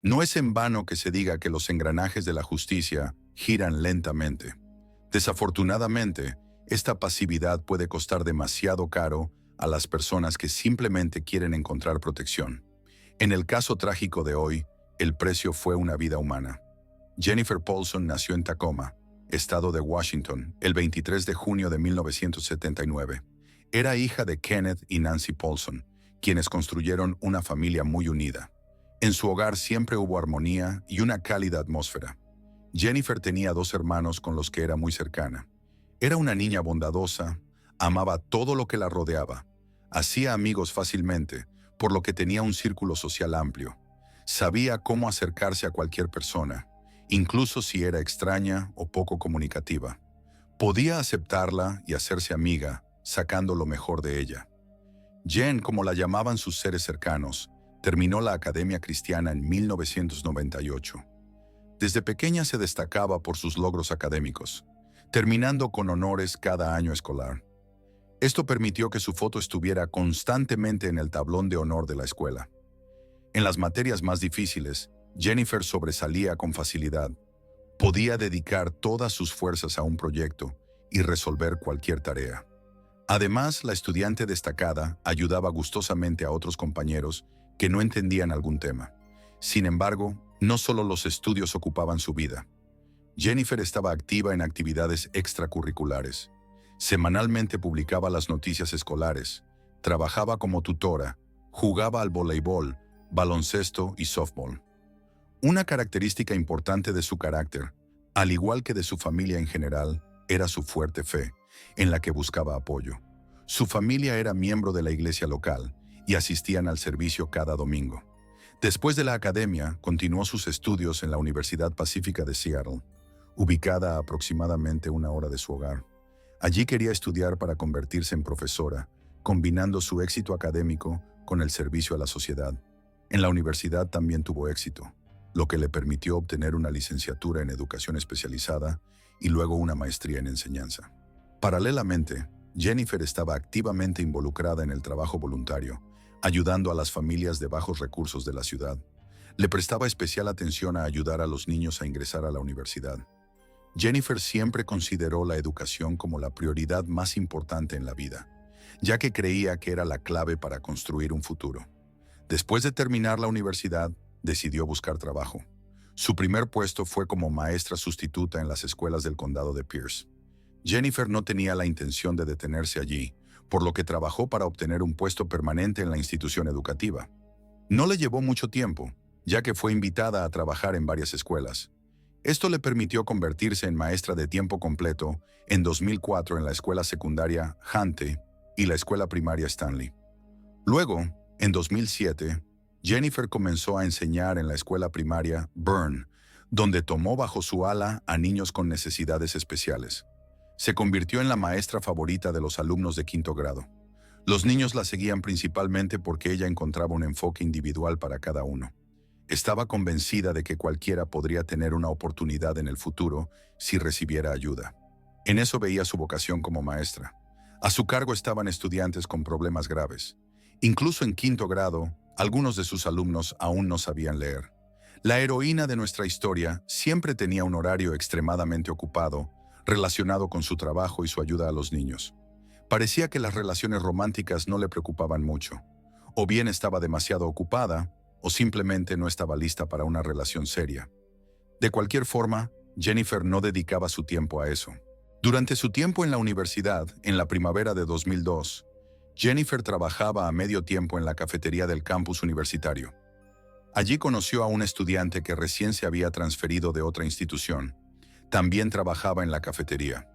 No es en vano que se diga que los engranajes de la justicia giran lentamente. Desafortunadamente, esta pasividad puede costar demasiado caro a las personas que simplemente quieren encontrar protección. En el caso trágico de hoy, el precio fue una vida humana. Jennifer Paulson nació en Tacoma, estado de Washington, el 23 de junio de 1979. Era hija de Kenneth y Nancy Paulson, quienes construyeron una familia muy unida. En su hogar siempre hubo armonía y una cálida atmósfera. Jennifer tenía dos hermanos con los que era muy cercana. Era una niña bondadosa, amaba todo lo que la rodeaba, hacía amigos fácilmente, por lo que tenía un círculo social amplio. Sabía cómo acercarse a cualquier persona, incluso si era extraña o poco comunicativa. Podía aceptarla y hacerse amiga, sacando lo mejor de ella. Jen, como la llamaban sus seres cercanos, terminó la Academia Cristiana en 1998. Desde pequeña se destacaba por sus logros académicos, terminando con honores cada año escolar. Esto permitió que su foto estuviera constantemente en el tablón de honor de la escuela. En las materias más difíciles, Jennifer sobresalía con facilidad. Podía dedicar todas sus fuerzas a un proyecto y resolver cualquier tarea. Además, la estudiante destacada ayudaba gustosamente a otros compañeros que no entendían algún tema. Sin embargo, no solo los estudios ocupaban su vida. Jennifer estaba activa en actividades extracurriculares. Semanalmente publicaba las noticias escolares, trabajaba como tutora, jugaba al voleibol, baloncesto y softball. Una característica importante de su carácter, al igual que de su familia en general, era su fuerte fe, en la que buscaba apoyo. Su familia era miembro de la iglesia local y asistían al servicio cada domingo. Después de la academia, continuó sus estudios en la Universidad Pacífica de Seattle, ubicada a aproximadamente 1 hora de su hogar. Allí quería estudiar para convertirse en profesora, combinando su éxito académico con el servicio a la sociedad. En la universidad también tuvo éxito, lo que le permitió obtener una licenciatura en educación especializada y luego una maestría en enseñanza. Paralelamente, Jennifer estaba activamente involucrada en el trabajo voluntario, ayudando a las familias de bajos recursos de la ciudad. Le prestaba especial atención a ayudar a los niños a ingresar a la universidad. Jennifer siempre consideró la educación como la prioridad más importante en la vida, ya que creía que era la clave para construir un futuro. Después de terminar la universidad, decidió buscar trabajo. Su primer puesto fue como maestra sustituta en las escuelas del condado de Pierce. Jennifer no tenía la intención de detenerse allí, por lo que trabajó para obtener un puesto permanente en la institución educativa. No le llevó mucho tiempo, ya que fue invitada a trabajar en varias escuelas. Esto le permitió convertirse en maestra de tiempo completo en 2004 en la escuela secundaria Hante y la escuela primaria Stanley. Luego, en 2007, Jennifer comenzó a enseñar en la escuela primaria Byrne, donde tomó bajo su ala a niños con necesidades especiales. Se convirtió en la maestra favorita de los alumnos de quinto grado. Los niños la seguían principalmente porque ella encontraba un enfoque individual para cada uno. Estaba convencida de que cualquiera podría tener una oportunidad en el futuro si recibiera ayuda. En eso veía su vocación como maestra. A su cargo estaban estudiantes con problemas graves. Incluso en quinto grado, algunos de sus alumnos aún no sabían leer. La heroína de nuestra historia siempre tenía un horario extremadamente ocupado, relacionado con su trabajo y su ayuda a los niños. Parecía que las relaciones románticas no le preocupaban mucho. O bien estaba demasiado ocupada, o simplemente no estaba lista para una relación seria. De cualquier forma, Jennifer no dedicaba su tiempo a eso. Durante su tiempo en la universidad, en la primavera de 2002, Jennifer trabajaba a medio tiempo en la cafetería del campus universitario. Allí conoció a un estudiante que recién se había transferido de otra institución. También trabajaba en la cafetería.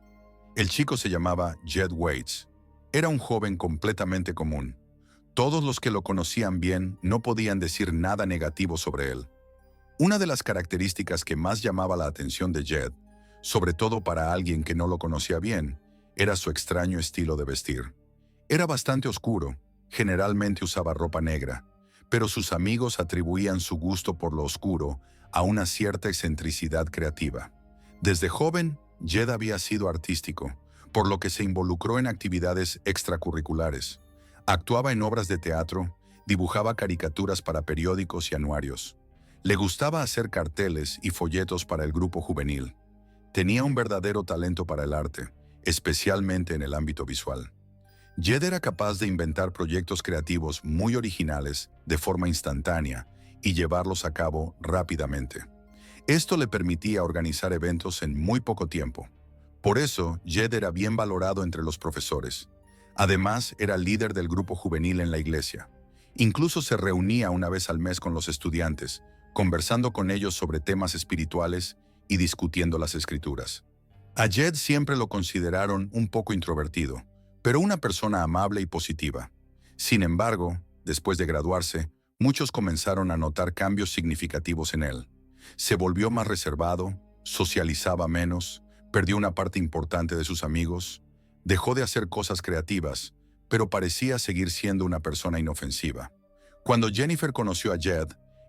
El chico se llamaba Jed Waits. Era un joven completamente común. Todos los que lo conocían bien no podían decir nada negativo sobre él. Una de las características que más llamaba la atención de Jed, sobre todo para alguien que no lo conocía bien, era su extraño estilo de vestir. Era bastante oscuro, generalmente usaba ropa negra, pero sus amigos atribuían su gusto por lo oscuro a una cierta excentricidad creativa. Desde joven, Jed había sido artístico, por lo que se involucró en actividades extracurriculares. Actuaba en obras de teatro, dibujaba caricaturas para periódicos y anuarios. Le gustaba hacer carteles y folletos para el grupo juvenil. Tenía un verdadero talento para el arte, especialmente en el ámbito visual. Jed era capaz de inventar proyectos creativos muy originales de forma instantánea y llevarlos a cabo rápidamente. Esto le permitía organizar eventos en muy poco tiempo. Por eso, Jed era bien valorado entre los profesores. Además, era líder del grupo juvenil en la iglesia. Incluso se reunía una vez al mes con los estudiantes, conversando con ellos sobre temas espirituales y discutiendo las escrituras. A Jed siempre lo consideraron un poco introvertido, pero una persona amable y positiva. Sin embargo, después de graduarse, muchos comenzaron a notar cambios significativos en él. Se volvió más reservado, socializaba menos, perdió una parte importante de sus amigos, dejó de hacer cosas creativas, pero parecía seguir siendo una persona inofensiva. Cuando Jennifer conoció a Jed,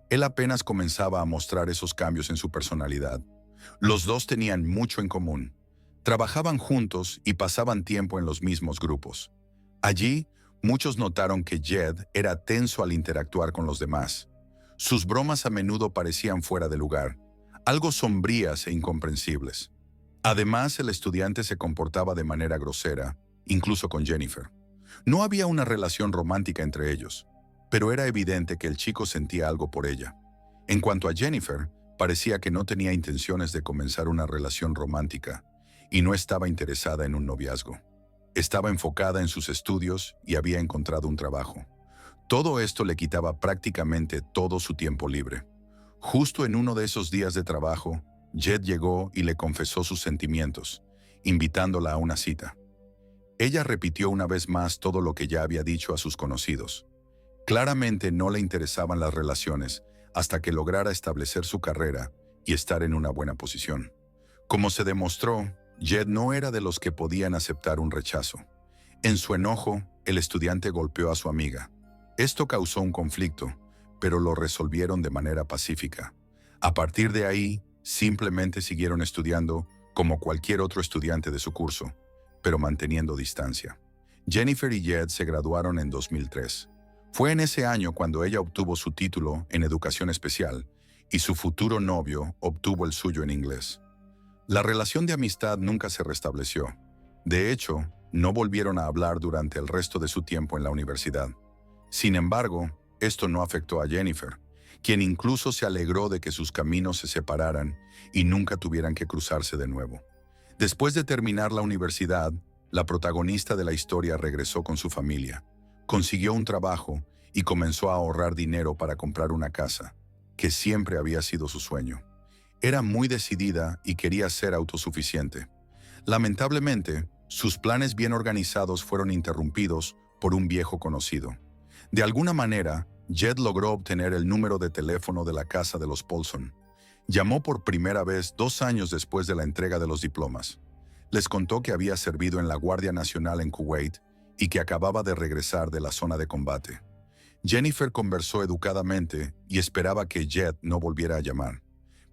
él apenas comenzaba a mostrar esos cambios en su personalidad. Los dos tenían mucho en común. Trabajaban juntos y pasaban tiempo en los mismos grupos. Allí, muchos notaron que Jed era tenso al interactuar con los demás. Sus bromas a menudo parecían fuera de lugar, algo sombrías e incomprensibles. Además, el estudiante se comportaba de manera grosera, incluso con Jennifer. No había una relación romántica entre ellos, pero era evidente que el chico sentía algo por ella. En cuanto a Jennifer, parecía que no tenía intenciones de comenzar una relación romántica y no estaba interesada en un noviazgo. Estaba enfocada en sus estudios y había encontrado un trabajo. Todo esto le quitaba prácticamente todo su tiempo libre. Justo en uno de esos días de trabajo, Jed llegó y le confesó sus sentimientos, invitándola a una cita. Ella repitió una vez más todo lo que ya había dicho a sus conocidos. Claramente no le interesaban las relaciones hasta que lograra establecer su carrera y estar en una buena posición. Como se demostró, Jed no era de los que podían aceptar un rechazo. En su enojo, el estudiante golpeó a su amiga. Esto causó un conflicto, pero lo resolvieron de manera pacífica. A partir de ahí, simplemente siguieron estudiando como cualquier otro estudiante de su curso, pero manteniendo distancia. Jennifer y Jed se graduaron en 2003. Fue en ese año cuando ella obtuvo su título en educación especial y su futuro novio obtuvo el suyo en inglés. La relación de amistad nunca se restableció. De hecho, no volvieron a hablar durante el resto de su tiempo en la universidad. Sin embargo, esto no afectó a Jennifer, quien incluso se alegró de que sus caminos se separaran y nunca tuvieran que cruzarse de nuevo. Después de terminar la universidad, la protagonista de la historia regresó con su familia, consiguió un trabajo y comenzó a ahorrar dinero para comprar una casa, que siempre había sido su sueño. Era muy decidida y quería ser autosuficiente. Lamentablemente, sus planes bien organizados fueron interrumpidos por un viejo conocido. De alguna manera, Jed logró obtener el número de teléfono de la casa de los Paulson. Llamó por primera vez 2 años después de la entrega de los diplomas. Les contó que había servido en la Guardia Nacional en Kuwait y que acababa de regresar de la zona de combate. Jennifer conversó educadamente y esperaba que Jed no volviera a llamar.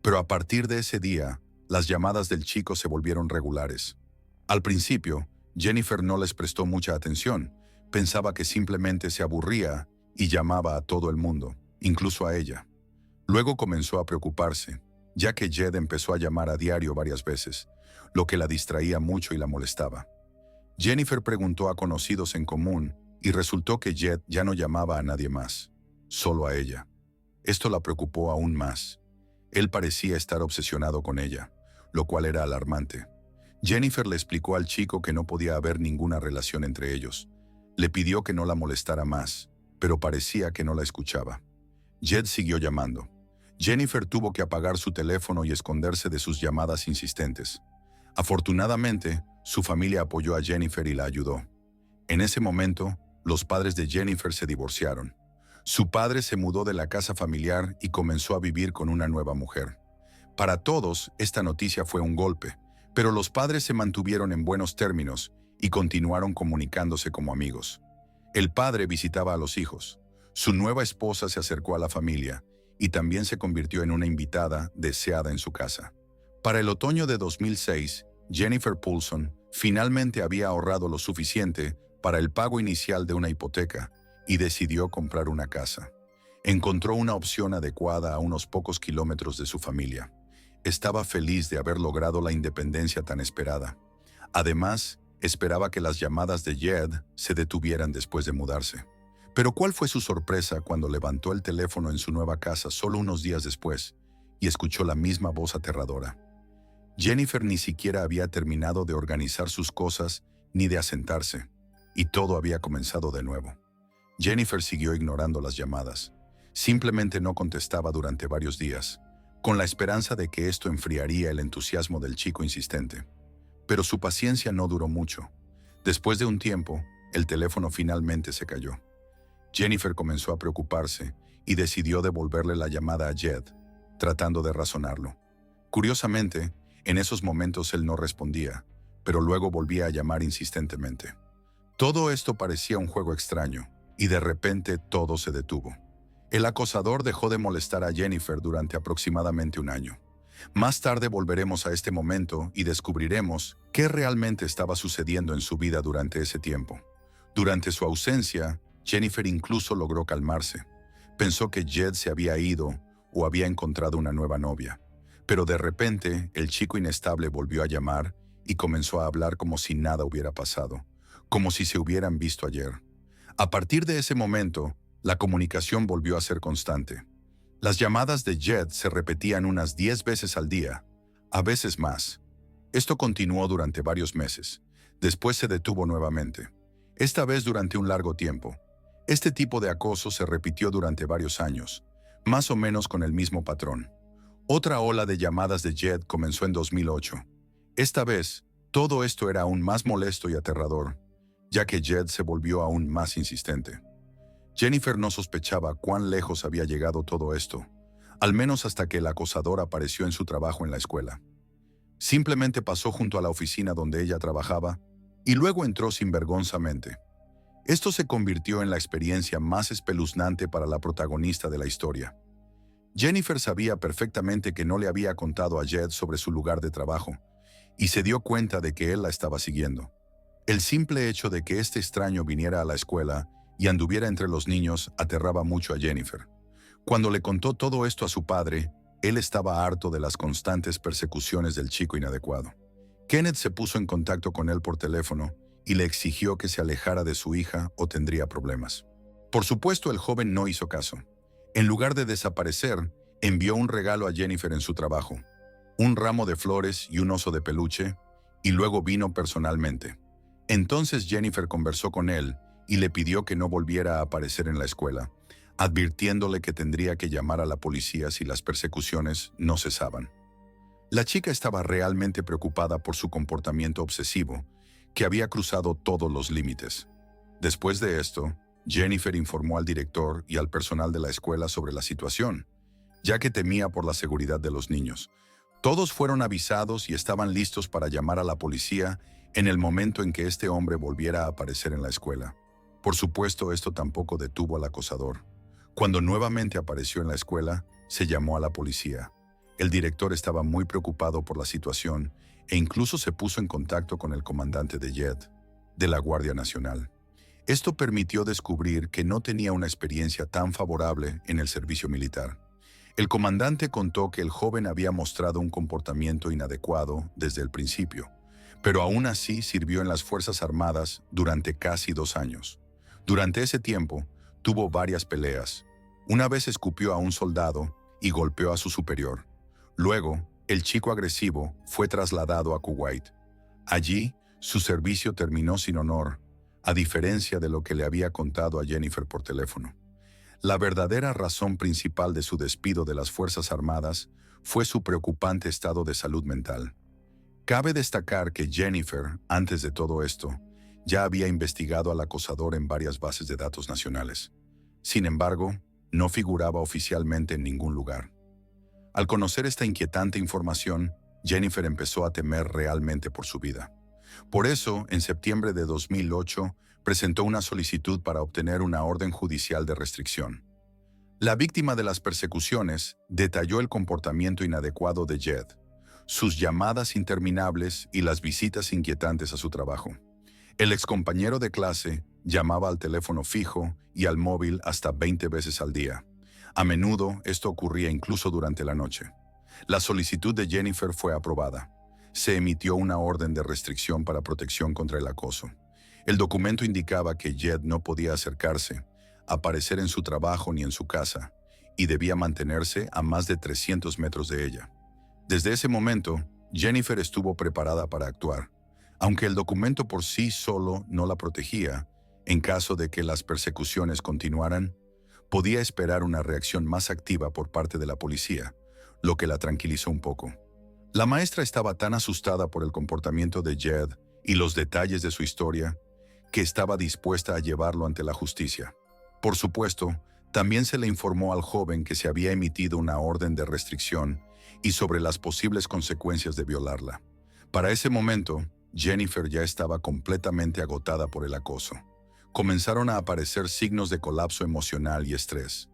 Pero a partir de ese día, las llamadas del chico se volvieron regulares. Al principio, Jennifer no les prestó mucha atención. Pensaba que simplemente se aburría y llamaba a todo el mundo, incluso a ella. Luego comenzó a preocuparse, ya que Jed empezó a llamar a diario varias veces, lo que la distraía mucho y la molestaba. Jennifer preguntó a conocidos en común y resultó que Jed ya no llamaba a nadie más, solo a ella. Esto la preocupó aún más. Él parecía estar obsesionado con ella, lo cual era alarmante. Jennifer le explicó al chico que no podía haber ninguna relación entre ellos. Le pidió que no la molestara más, pero parecía que no la escuchaba. Jed siguió llamando. Jennifer tuvo que apagar su teléfono y esconderse de sus llamadas insistentes. Afortunadamente, su familia apoyó a Jennifer y la ayudó. En ese momento, los padres de Jennifer se divorciaron. Su padre se mudó de la casa familiar y comenzó a vivir con una nueva mujer. Para todos, esta noticia fue un golpe, pero los padres se mantuvieron en buenos términos y continuaron comunicándose como amigos. El padre visitaba a los hijos. Su nueva esposa se acercó a la familia y también se convirtió en una invitada deseada en su casa. Para el otoño de 2006, Jennifer Paulson finalmente había ahorrado lo suficiente para el pago inicial de una hipoteca y decidió comprar una casa. Encontró una opción adecuada a unos pocos kilómetros de su familia. Estaba feliz de haber logrado la independencia tan esperada. Además, esperaba que las llamadas de Jed se detuvieran después de mudarse. Pero ¿cuál fue su sorpresa cuando levantó el teléfono en su nueva casa solo unos días después y escuchó la misma voz aterradora? Jennifer ni siquiera había terminado de organizar sus cosas ni de asentarse, y todo había comenzado de nuevo. Jennifer siguió ignorando las llamadas. Simplemente no contestaba durante varios días, con la esperanza de que esto enfriaría el entusiasmo del chico insistente. Pero su paciencia no duró mucho. Después de un tiempo, el teléfono finalmente se cayó. Jennifer comenzó a preocuparse y decidió devolverle la llamada a Jed, tratando de razonarlo. Curiosamente, en esos momentos él no respondía, pero luego volvía a llamar insistentemente. Todo esto parecía un juego extraño, y de repente todo se detuvo. El acosador dejó de molestar a Jennifer durante aproximadamente un año. Más tarde volveremos a este momento y descubriremos qué realmente estaba sucediendo en su vida durante ese tiempo. Durante su ausencia, Jennifer incluso logró calmarse. Pensó que Jed se había ido o había encontrado una nueva novia. Pero de repente, el chico inestable volvió a llamar y comenzó a hablar como si nada hubiera pasado, como si se hubieran visto ayer. A partir de ese momento, la comunicación volvió a ser constante. Las llamadas de Jed se repetían unas 10 veces al día, a veces más. Esto continuó durante varios meses. Después se detuvo nuevamente, esta vez durante un largo tiempo. Este tipo de acoso se repitió durante varios años, más o menos con el mismo patrón. Otra ola de llamadas de Jed comenzó en 2008. Esta vez, todo esto era aún más molesto y aterrador, ya que Jed se volvió aún más insistente. Jennifer no sospechaba cuán lejos había llegado todo esto, al menos hasta que el acosador apareció en su trabajo en la escuela. Simplemente pasó junto a la oficina donde ella trabajaba y luego entró sinvergonzamente. Esto se convirtió en la experiencia más espeluznante para la protagonista de la historia. Jennifer sabía perfectamente que no le había contado a Jed sobre su lugar de trabajo, y se dio cuenta de que él la estaba siguiendo. El simple hecho de que este extraño viniera a la escuela y anduviera entre los niños aterraba mucho a Jennifer. Cuando le contó todo esto a su padre, él estaba harto de las constantes persecuciones del chico inadecuado. Kenneth se puso en contacto con él por teléfono y le exigió que se alejara de su hija o tendría problemas. Por supuesto, el joven no hizo caso. En lugar de desaparecer, envió un regalo a Jennifer en su trabajo, un ramo de flores y un oso de peluche, y luego vino personalmente. Entonces Jennifer conversó con él y le pidió que no volviera a aparecer en la escuela, advirtiéndole que tendría que llamar a la policía si las persecuciones no cesaban. La chica estaba realmente preocupada por su comportamiento obsesivo, que había cruzado todos los límites. Después de esto, Jennifer informó al director y al personal de la escuela sobre la situación, ya que temía por la seguridad de los niños. Todos fueron avisados y estaban listos para llamar a la policía en el momento en que este hombre volviera a aparecer en la escuela. Por supuesto, esto tampoco detuvo al acosador. Cuando nuevamente apareció en la escuela, se llamó a la policía. El director estaba muy preocupado por la situación e incluso se puso en contacto con el comandante de Jed, de la Guardia Nacional. Esto permitió descubrir que no tenía una experiencia tan favorable en el servicio militar. El comandante contó que el joven había mostrado un comportamiento inadecuado desde el principio, pero aún así sirvió en las Fuerzas Armadas durante casi 2 años. Durante ese tiempo, tuvo varias peleas. Una vez escupió a un soldado y golpeó a su superior. Luego, el chico agresivo fue trasladado a Kuwait. Allí, su servicio terminó sin honor, a diferencia de lo que le había contado a Jennifer por teléfono. La verdadera razón principal de su despido de las Fuerzas Armadas fue su preocupante estado de salud mental. Cabe destacar que Jennifer, antes de todo esto, ya había investigado al acosador en varias bases de datos nacionales. Sin embargo, no figuraba oficialmente en ningún lugar. Al conocer esta inquietante información, Jennifer empezó a temer realmente por su vida. Por eso, en septiembre de 2008, presentó una solicitud para obtener una orden judicial de restricción. La víctima de las persecuciones detalló el comportamiento inadecuado de Jed, sus llamadas interminables y las visitas inquietantes a su trabajo. El excompañero de clase llamaba al teléfono fijo y al móvil hasta 20 veces al día. A menudo esto ocurría incluso durante la noche. La solicitud de Jennifer fue aprobada. Se emitió una orden de restricción para protección contra el acoso. El documento indicaba que Jed no podía acercarse, aparecer en su trabajo ni en su casa, y debía mantenerse a más de 300 metros de ella. Desde ese momento, Jennifer estuvo preparada para actuar. Aunque el documento por sí solo no la protegía, en caso de que las persecuciones continuaran, podía esperar una reacción más activa por parte de la policía, lo que la tranquilizó un poco. La maestra estaba tan asustada por el comportamiento de Jed y los detalles de su historia que estaba dispuesta a llevarlo ante la justicia. Por supuesto, también se le informó al joven que se había emitido una orden de restricción y sobre las posibles consecuencias de violarla. Para ese momento, Jennifer ya estaba completamente agotada por el acoso. Comenzaron a aparecer signos de colapso emocional y estrés.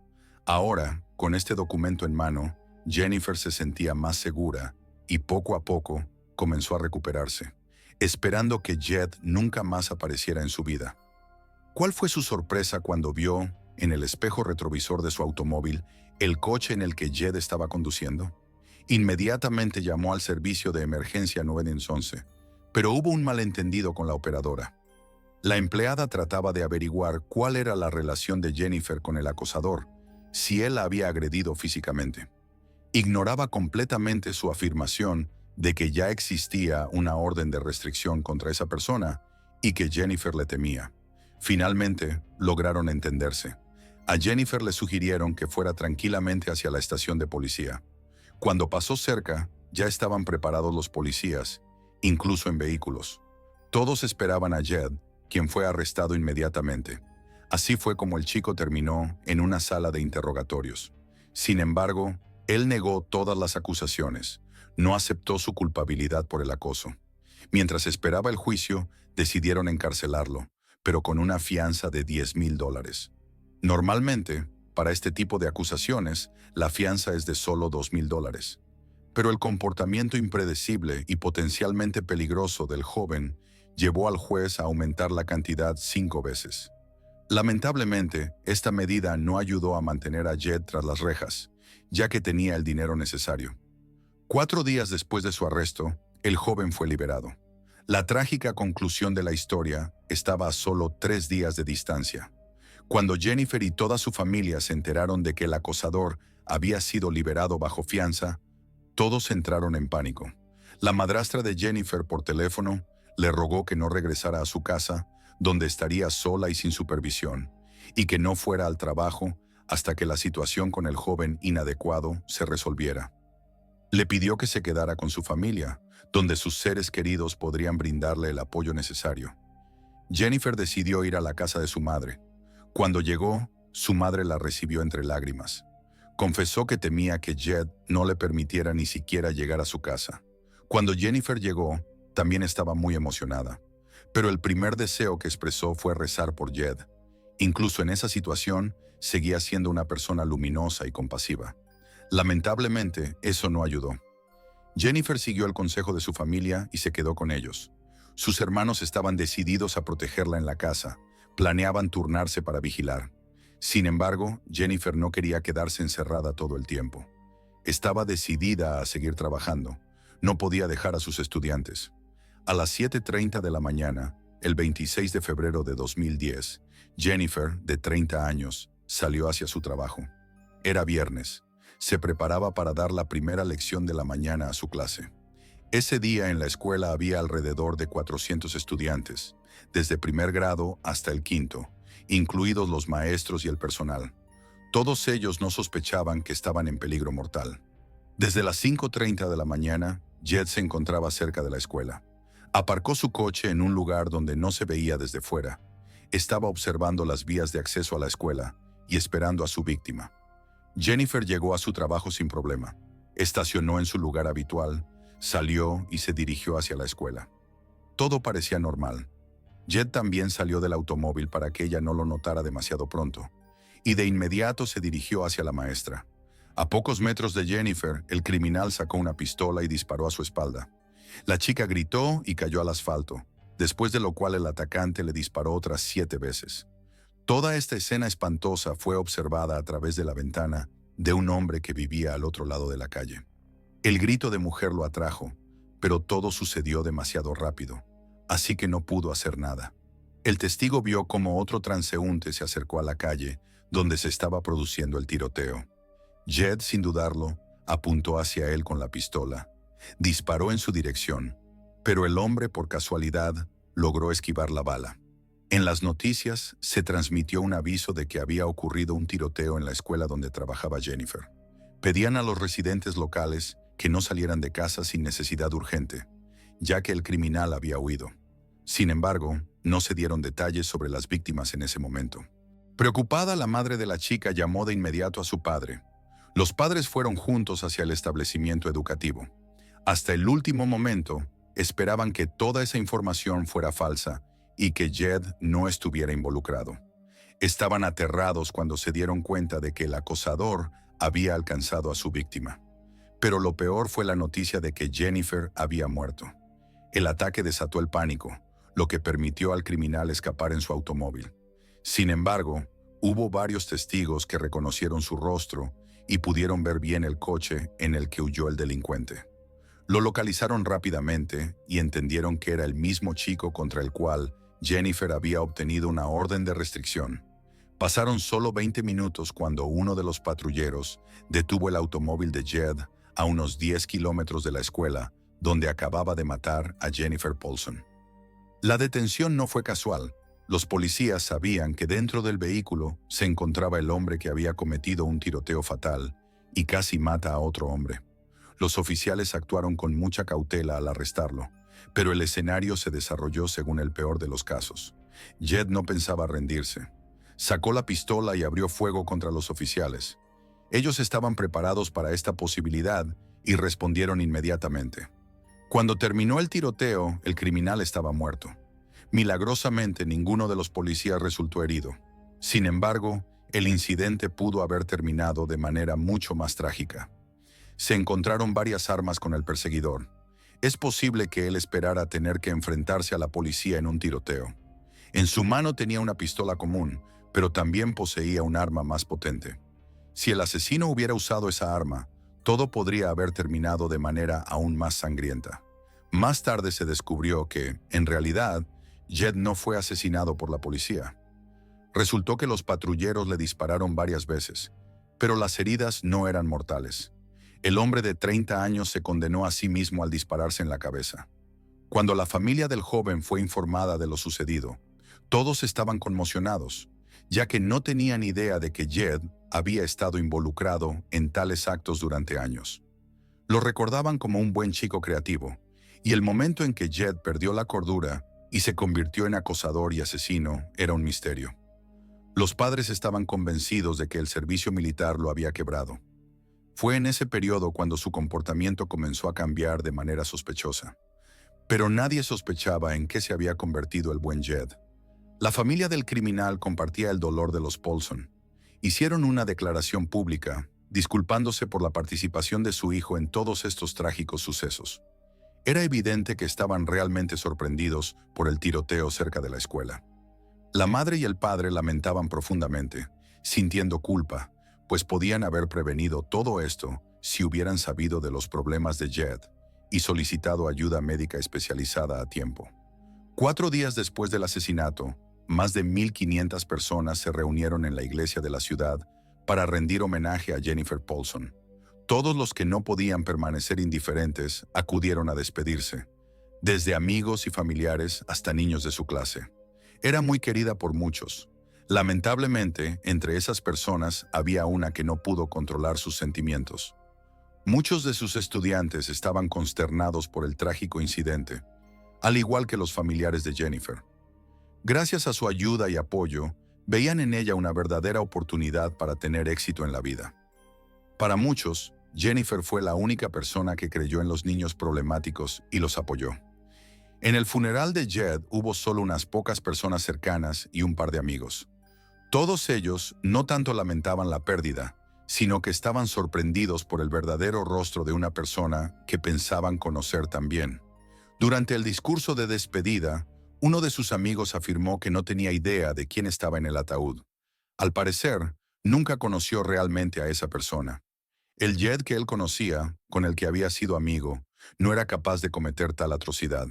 Ahora, con este documento en mano, Jennifer se sentía más segura y poco a poco comenzó a recuperarse, esperando que Jed nunca más apareciera en su vida. ¿Cuál fue su sorpresa cuando vio, en el espejo retrovisor de su automóvil, el coche en el que Jed estaba conduciendo? Inmediatamente llamó al servicio de emergencia 911, pero hubo un malentendido con la operadora. La empleada trataba de averiguar cuál era la relación de Jennifer con el acosador, si él la había agredido físicamente. Ignoraba completamente su afirmación de que ya existía una orden de restricción contra esa persona y que Jennifer le temía. Finalmente, lograron entenderse. A Jennifer le sugirieron que fuera tranquilamente hacia la estación de policía. Cuando pasó cerca, ya estaban preparados los policías, incluso en vehículos. Todos esperaban a Jed, quien fue arrestado inmediatamente. Así fue como el chico terminó en una sala de interrogatorios. Sin embargo, él negó todas las acusaciones. No aceptó su culpabilidad por el acoso. Mientras esperaba el juicio, decidieron encarcelarlo, pero con una fianza de $10,000. Normalmente, para este tipo de acusaciones, la fianza es de solo $2,000. Pero el comportamiento impredecible y potencialmente peligroso del joven llevó al juez a aumentar la cantidad 5 veces. Lamentablemente, esta medida no ayudó a mantener a Jed tras las rejas, ya que tenía el dinero necesario. 4 días después de su arresto, el joven fue liberado. La trágica conclusión de la historia estaba a solo 3 días de distancia. Cuando Jennifer y toda su familia se enteraron de que el acosador había sido liberado bajo fianza, todos entraron en pánico. La madrastra de Jennifer por teléfono le rogó que no regresara a su casa, donde estaría sola y sin supervisión, y que no fuera al trabajo hasta que la situación con el joven inadecuado se resolviera. Le pidió que se quedara con su familia, donde sus seres queridos podrían brindarle el apoyo necesario. Jennifer decidió ir a la casa de su madre. Cuando llegó, su madre la recibió entre lágrimas. Confesó que temía que Jed no le permitiera ni siquiera llegar a su casa. Cuando Jennifer llegó, también estaba muy emocionada. Pero el primer deseo que expresó fue rezar por Jed. Incluso en esa situación, seguía siendo una persona luminosa y compasiva. Lamentablemente, eso no ayudó. Jennifer siguió el consejo de su familia y se quedó con ellos. Sus hermanos estaban decididos a protegerla en la casa, planeaban turnarse para vigilar. Sin embargo, Jennifer no quería quedarse encerrada todo el tiempo. Estaba decidida a seguir trabajando. No podía dejar a sus estudiantes. A las 7:30 de la mañana, el 26 de febrero de 2010, Jennifer, de 30 años, salió hacia su trabajo. Era viernes. Se preparaba para dar la primera lección de la mañana a su clase. Ese día en la escuela había alrededor de 400 estudiantes, desde primer grado hasta el quinto, incluidos los maestros y el personal. Todos ellos no sospechaban que estaban en peligro mortal. Desde las 5:30 de la mañana, Jed se encontraba cerca de la escuela. Aparcó su coche en un lugar donde no se veía desde fuera. Estaba observando las vías de acceso a la escuela y esperando a su víctima. Jennifer llegó a su trabajo sin problema. Estacionó en su lugar habitual, salió y se dirigió hacia la escuela. Todo parecía normal. Jed también salió del automóvil para que ella no lo notara demasiado pronto, y de inmediato se dirigió hacia la maestra. A pocos metros de Jennifer, el criminal sacó una pistola y disparó a su espalda. La chica gritó y cayó al asfalto, después de lo cual el atacante le disparó otras 7 veces. Toda esta escena espantosa fue observada a través de la ventana de un hombre que vivía al otro lado de la calle. El grito de mujer lo atrajo, pero todo sucedió demasiado rápido, así que no pudo hacer nada. El testigo vio cómo otro transeúnte se acercó a la calle donde se estaba produciendo el tiroteo. Jed, sin dudarlo, apuntó hacia él con la pistola. Disparó en su dirección, pero el hombre, por casualidad, logró esquivar la bala. En las noticias se transmitió un aviso de que había ocurrido un tiroteo en la escuela donde trabajaba Jennifer. Pedían a los residentes locales que no salieran de casa sin necesidad urgente, ya que el criminal había huido. Sin embargo, no se dieron detalles sobre las víctimas en ese momento. Preocupada, la madre de la chica llamó de inmediato a su padre. Los padres fueron juntos hacia el establecimiento educativo. Hasta el último momento, esperaban que toda esa información fuera falsa y que Jed no estuviera involucrado. Estaban aterrados cuando se dieron cuenta de que el acosador había alcanzado a su víctima. Pero lo peor fue la noticia de que Jennifer había muerto. El ataque desató el pánico, lo que permitió al criminal escapar en su automóvil. Sin embargo, hubo varios testigos que reconocieron su rostro y pudieron ver bien el coche en el que huyó el delincuente. Lo localizaron rápidamente y entendieron que era el mismo chico contra el cual Jennifer había obtenido una orden de restricción. Pasaron solo 20 minutos cuando uno de los patrulleros detuvo el automóvil de Jed a unos 10 kilómetros de la escuela, donde acababa de matar a Jennifer Paulson. La detención no fue casual. Los policías sabían que dentro del vehículo se encontraba el hombre que había cometido un tiroteo fatal y casi mata a otro hombre. Los oficiales actuaron con mucha cautela al arrestarlo, pero el escenario se desarrolló según el peor de los casos. Jed no pensaba rendirse. Sacó la pistola y abrió fuego contra los oficiales. Ellos estaban preparados para esta posibilidad y respondieron inmediatamente. Cuando terminó el tiroteo, el criminal estaba muerto. Milagrosamente, ninguno de los policías resultó herido. Sin embargo, el incidente pudo haber terminado de manera mucho más trágica. Se encontraron varias armas con el perseguidor. Es posible que él esperara tener que enfrentarse a la policía en un tiroteo. En su mano tenía una pistola común, pero también poseía un arma más potente. Si el asesino hubiera usado esa arma, todo podría haber terminado de manera aún más sangrienta. Más tarde se descubrió que, en realidad, Jed no fue asesinado por la policía. Resultó que los patrulleros le dispararon varias veces, pero las heridas no eran mortales. El hombre de 30 años se condenó a sí mismo al dispararse en la cabeza. Cuando la familia del joven fue informada de lo sucedido, todos estaban conmocionados, ya que no tenían idea de que Jed había estado involucrado en tales actos durante años. Lo recordaban como un buen chico creativo, y el momento en que Jed perdió la cordura y se convirtió en acosador y asesino era un misterio. Los padres estaban convencidos de que el servicio militar lo había quebrado. Fue en ese periodo cuando su comportamiento comenzó a cambiar de manera sospechosa. Pero nadie sospechaba en qué se había convertido el buen Jed. La familia del criminal compartía el dolor de los Paulson. Hicieron una declaración pública, disculpándose por la participación de su hijo en todos estos trágicos sucesos. Era evidente que estaban realmente sorprendidos por el tiroteo cerca de la escuela. La madre y el padre lamentaban profundamente, sintiendo culpa, pues podían haber prevenido todo esto si hubieran sabido de los problemas de Jed y solicitado ayuda médica especializada a tiempo. 4 días después del asesinato, más de 1,500 personas se reunieron en la iglesia de la ciudad para rendir homenaje a Jennifer Paulson. Todos los que no podían permanecer indiferentes acudieron a despedirse, desde amigos y familiares hasta niños de su clase. Era muy querida por muchos. Lamentablemente, entre esas personas había una que no pudo controlar sus sentimientos. Muchos de sus estudiantes estaban consternados por el trágico incidente, al igual que los familiares de Jennifer. Gracias a su ayuda y apoyo, veían en ella una verdadera oportunidad para tener éxito en la vida. Para muchos, Jennifer fue la única persona que creyó en los niños problemáticos y los apoyó. En el funeral de Jed hubo solo unas pocas personas cercanas y un par de amigos. Todos ellos no tanto lamentaban la pérdida, sino que estaban sorprendidos por el verdadero rostro de una persona que pensaban conocer también. Durante el discurso de despedida, Uno de sus amigos afirmó que no tenía idea de quién estaba en el ataúd. Al parecer, nunca conoció realmente a esa persona. El Jed que él conocía, con el que había sido amigo, no era capaz de cometer tal atrocidad.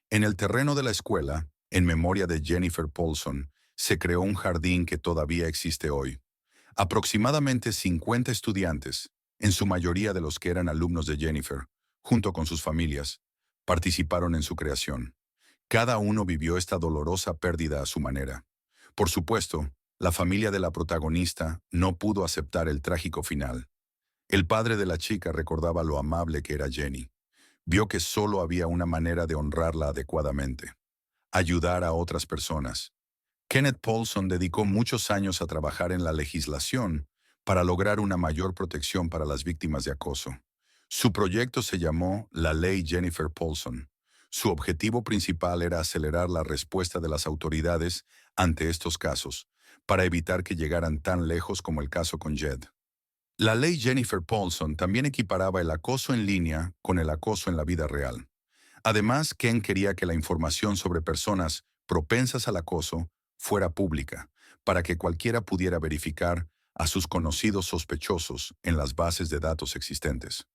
En el terreno de la escuela, en memoria de Jennifer Paulson, se creó un jardín que todavía existe hoy. Aproximadamente 50 estudiantes, en su mayoría de los que eran alumnos de Jennifer, junto con sus familias, participaron en su creación. Cada uno vivió esta dolorosa pérdida a su manera. Por supuesto, la familia de la protagonista no pudo aceptar el trágico final. El padre de la chica recordaba lo amable que era Jenny. Vio que solo había una manera de honrarla adecuadamente: ayudar a otras personas. Kenneth Paulson dedicó muchos años a trabajar en la legislación para lograr una mayor protección para las víctimas de acoso. Su proyecto se llamó la Ley Jennifer Paulson. Su objetivo principal era acelerar la respuesta de las autoridades ante estos casos, para evitar que llegaran tan lejos como el caso con Jed. La ley Jennifer Paulson también equiparaba el acoso en línea con el acoso en la vida real. Además, Ken quería que la información sobre personas propensas al acoso fuera pública, para que cualquiera pudiera verificar a sus conocidos sospechosos en las bases de datos existentes.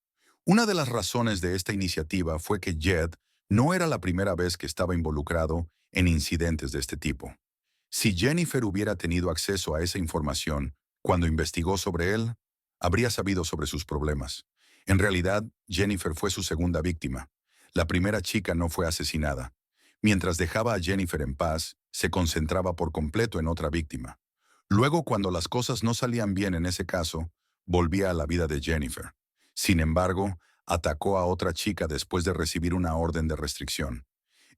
Una de las razones de esta iniciativa fue que Jed no era la primera vez que estaba involucrado en incidentes de este tipo. Si Jennifer hubiera tenido acceso a esa información cuando investigó sobre él, habría sabido sobre sus problemas. En realidad, Jennifer fue su segunda víctima. La primera chica no fue asesinada. Mientras dejaba a Jennifer en paz, se concentraba por completo en otra víctima. Luego, cuando las cosas no salían bien en ese caso, volvía a la vida de Jennifer. Sin embargo, atacó a otra chica después de recibir una orden de restricción.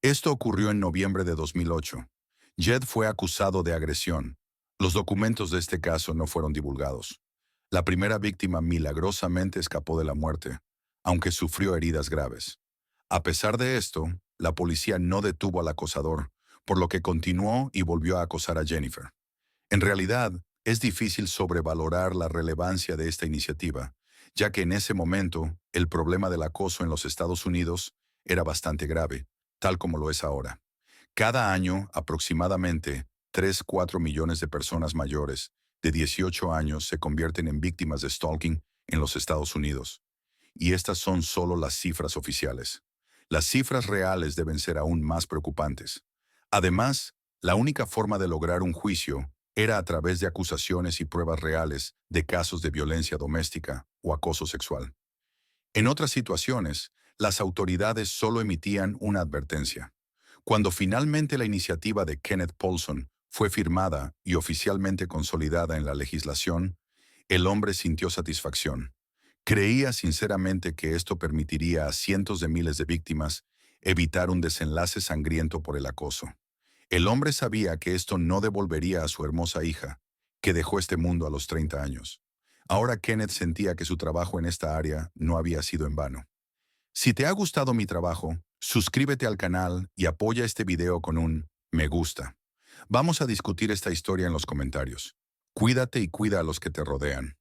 Esto ocurrió en noviembre de 2008. Jed fue acusado de agresión. Los documentos de este caso no fueron divulgados. La primera víctima milagrosamente escapó de la muerte, aunque sufrió heridas graves. A pesar de esto, la policía no detuvo al acosador, por lo que continuó y volvió a acosar a Jennifer. En realidad, es difícil sobrevalorar la relevancia de esta iniciativa, ya que en ese momento el problema del acoso en los Estados Unidos era bastante grave, tal como lo es ahora. Cada año, aproximadamente 3-4 millones de personas mayores de 18 años se convierten en víctimas de stalking en los Estados Unidos. Y estas son solo las cifras oficiales. Las cifras reales deben ser aún más preocupantes. Además, la única forma de lograr un juicio era a través de acusaciones y pruebas reales de casos de violencia doméstica o acoso sexual. En otras situaciones, las autoridades solo emitían una advertencia. Cuando finalmente la iniciativa de Kenneth Paulson fue firmada y oficialmente consolidada en la legislación, el hombre sintió satisfacción. Creía sinceramente que esto permitiría a cientos de miles de víctimas evitar un desenlace sangriento por el acoso. El hombre sabía que esto no devolvería a su hermosa hija, que dejó este mundo a los 30 años. Ahora Kenneth sentía que su trabajo en esta área no había sido en vano. Si te ha gustado mi trabajo, suscríbete al canal y apoya este video con un me gusta. Vamos a discutir esta historia en los comentarios. Cuídate y cuida a los que te rodean.